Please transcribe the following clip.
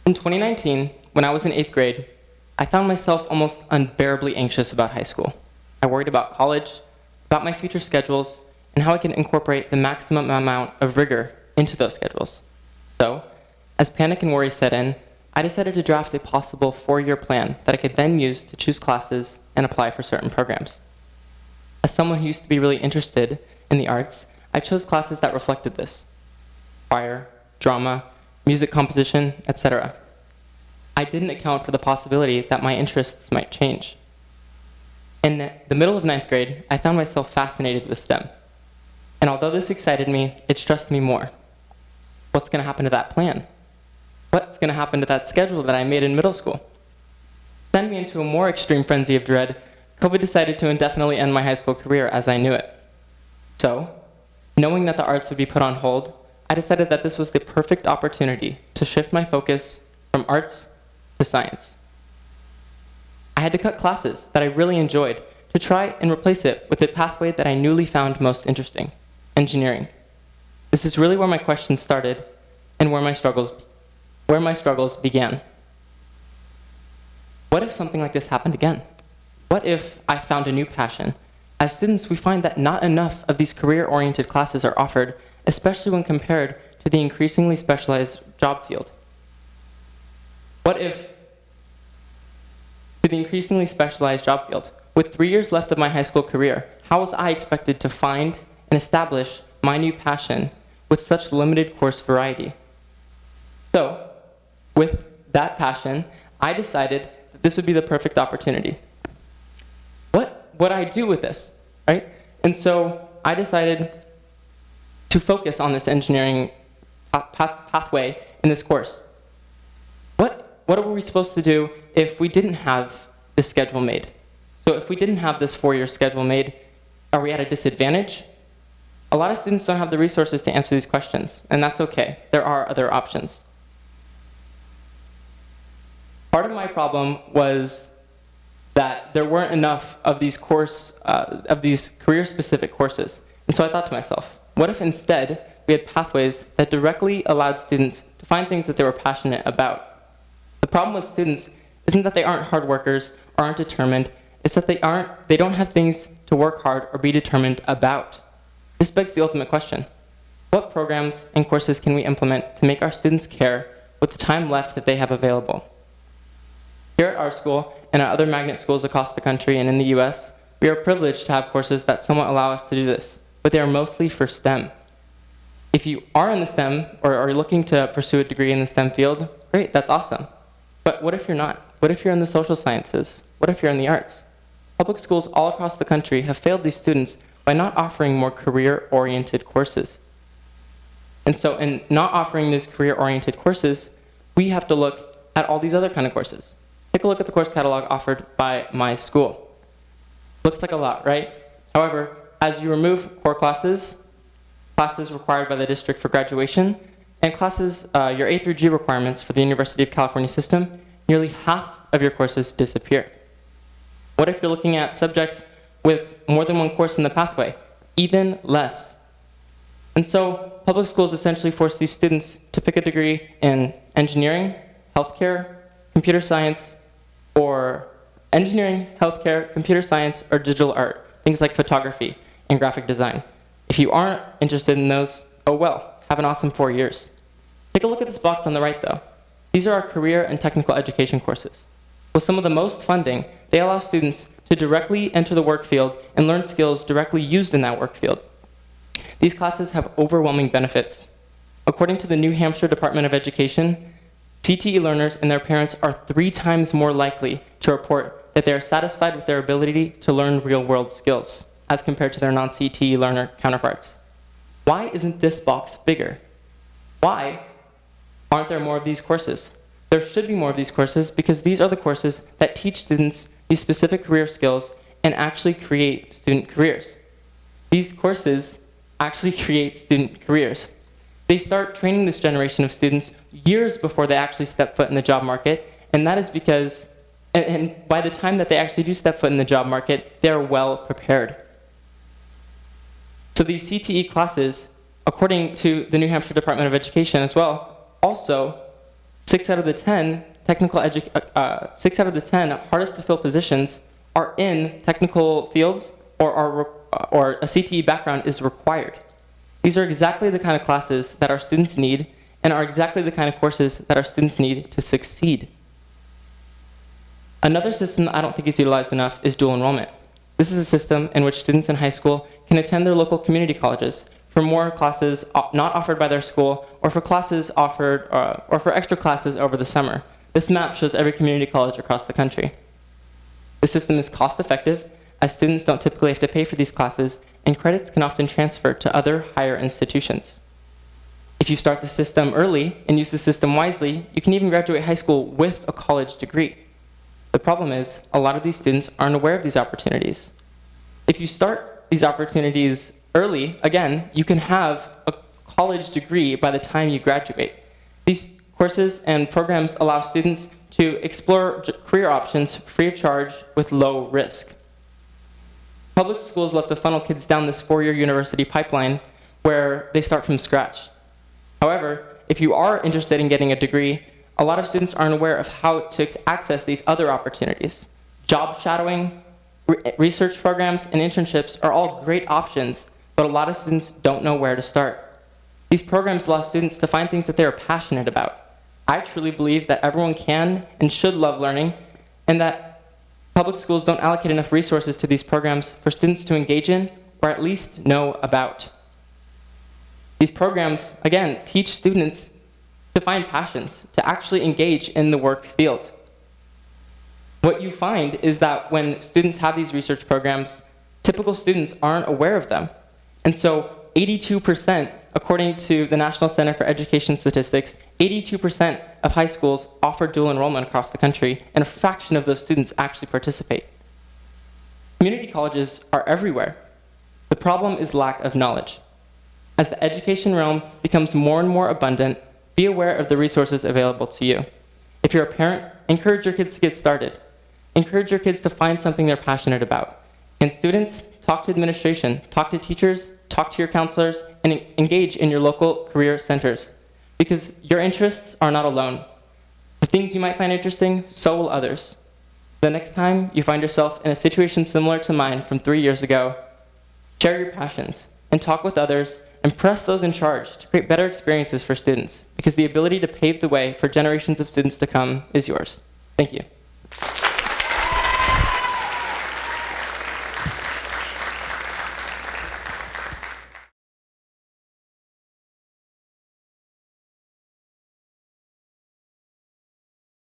In 2019, when I was in 8th grade, I found myself almost unbearably anxious about high school. I worried about college, about my future schedules, and how I can incorporate the maximum amount of rigor into those schedules. So, as panic and worry set in, I decided to draft a possible 4-year plan that I could then use to choose classes and apply for certain programs. As someone who used to be really interested in the arts, I chose classes that reflected this: choir, drama, music composition, etc. I didn't account for the possibility that my interests might change. In the middle of 9th grade, I found myself fascinated with STEM. And although this excited me, it stressed me more. What's going to happen to that plan? What's going to happen to that schedule that I made in middle school? Send me into a more extreme frenzy of dread, COVID decided to indefinitely end my high school career as I knew it. So, knowing that the arts would be put on hold, I decided that this was the perfect opportunity to shift my focus from arts to science. I had to cut classes that I really enjoyed to try and replace it with the pathway that I newly found most interesting: engineering. This is really where my questions started and where my struggles began. What if something like this happened again? What if I found a new passion? As students, we find that not enough of these career-oriented classes are offered, especially when compared to the increasingly specialized job field. What if, to the increasingly specialized job field, with 3 years left of my high school career, how was I expected to find and establish my new passion with such limited course variety? So, with that passion, I decided that this would be the perfect opportunity. What would I do with this, right? And so I decided to focus on this engineering pathway in this course. What were we supposed to do if we didn't have this schedule made? So if we didn't have this 4-year schedule made, are we at a disadvantage? A lot of students don't have the resources to answer these questions, and that's okay. There are other options. Part of my problem was that there weren't enough of these career-specific courses. And so I thought to myself, what if instead we had pathways that directly allowed students to find things that they were passionate about? The problem with students isn't that they aren't hard workers or aren't determined, it's that they don't have things to work hard or be determined about. This begs the ultimate question: what programs and courses can we implement to make our students care with the time left that they have available? Here at our school and at other magnet schools across the country and in the US, we are privileged to have courses that somewhat allow us to do this, but they are mostly for STEM. If you are in the STEM or are looking to pursue a degree in the STEM field, great, that's awesome. But what if you're not? What if you're in the social sciences? What if you're in the arts? Public schools all across the country have failed these students by not offering more career-oriented courses. And so in not offering these career-oriented courses, we have to look at all these other kind of courses. Take a look at the course catalog offered by my school. Looks like a lot, right? However, as you remove core classes, classes required by the district for graduation, and classes, your A through G requirements for the University of California system, nearly half of your courses disappear. What if you're looking at subjects with more than one course in the pathway? Even less. And so public schools essentially force these students to pick a degree in engineering, healthcare, computer science, or engineering, healthcare, computer science, or digital art, things like photography and graphic design. If you aren't interested in those, oh well, have an awesome 4 years. Take a look at this box on the right though. These are our career and technical education courses. With some of the most funding, they allow students to directly enter the work field and learn skills directly used in that work field. These classes have overwhelming benefits. According to the New Hampshire Department of Education, CTE learners and their parents are 3 times more likely to report that they are satisfied with their ability to learn real-world skills as compared to their non-CTE learner counterparts. Why isn't this box bigger? Why aren't there more of these courses? There should be more of these courses because these are the courses that teach students these specific career skills and actually create student careers. These courses actually create student careers. They start training this generation of students years before they actually step foot in the job market, and that is because, and by the time that they actually do step foot in the job market, they're well prepared. So these CTE classes, according to the New Hampshire Department of Education as well, also 6 out of the 10 6 out of the 10 hardest to fill positions are in technical fields or a CTE background is required. These are exactly the kind of classes that our students need and are exactly the kind of courses that our students need to succeed. Another system that I don't think is utilized enough is dual enrollment. This is a system in which students in high school can attend their local community colleges for more classes not offered by their school, or for classes offered, or for extra classes over the summer. This map shows every community college across the country. The system is cost-effective, as students don't typically have to pay for these classes, and credits can often transfer to other higher institutions. If you start the system early and use the system wisely, you can even graduate high school with a college degree. The problem is, a lot of these students aren't aware of these opportunities. If you start these opportunities early, again, you can have a college degree by the time you graduate. These courses and programs allow students to explore career options free of charge with low risk. Public schools love to funnel kids down this 4-year university pipeline where they start from scratch. However, if you are interested in getting a degree, a lot of students aren't aware of how to access these other opportunities. Job shadowing, research programs, and internships are all great options, but a lot of students don't know where to start. These programs allow students to find things that they are passionate about. I truly believe that everyone can and should love learning, and that public schools don't allocate enough resources to these programs for students to engage in or at least know about. These programs, again, teach students to find passions, to actually engage in the work field. What you find is that when students have these research programs, typical students aren't aware of them. And so 82%, according to the National Center for Education Statistics, 82% of high schools offer dual enrollment across the country, and a fraction of those students actually participate. Community colleges are everywhere. The problem is lack of knowledge. As the education realm becomes more and more abundant, be aware of the resources available to you. If you're a parent, encourage your kids to get started. Encourage your kids to find something they're passionate about. And students, talk to administration, talk to teachers, talk to your counselors, and engage in your local career centers. Because your interests are not alone. The things you might find interesting, so will others. The next time you find yourself in a situation similar to mine from 3 years ago, share your passions and talk with others and press those in charge to create better experiences for students, because the ability to pave the way for generations of students to come is yours. Thank you.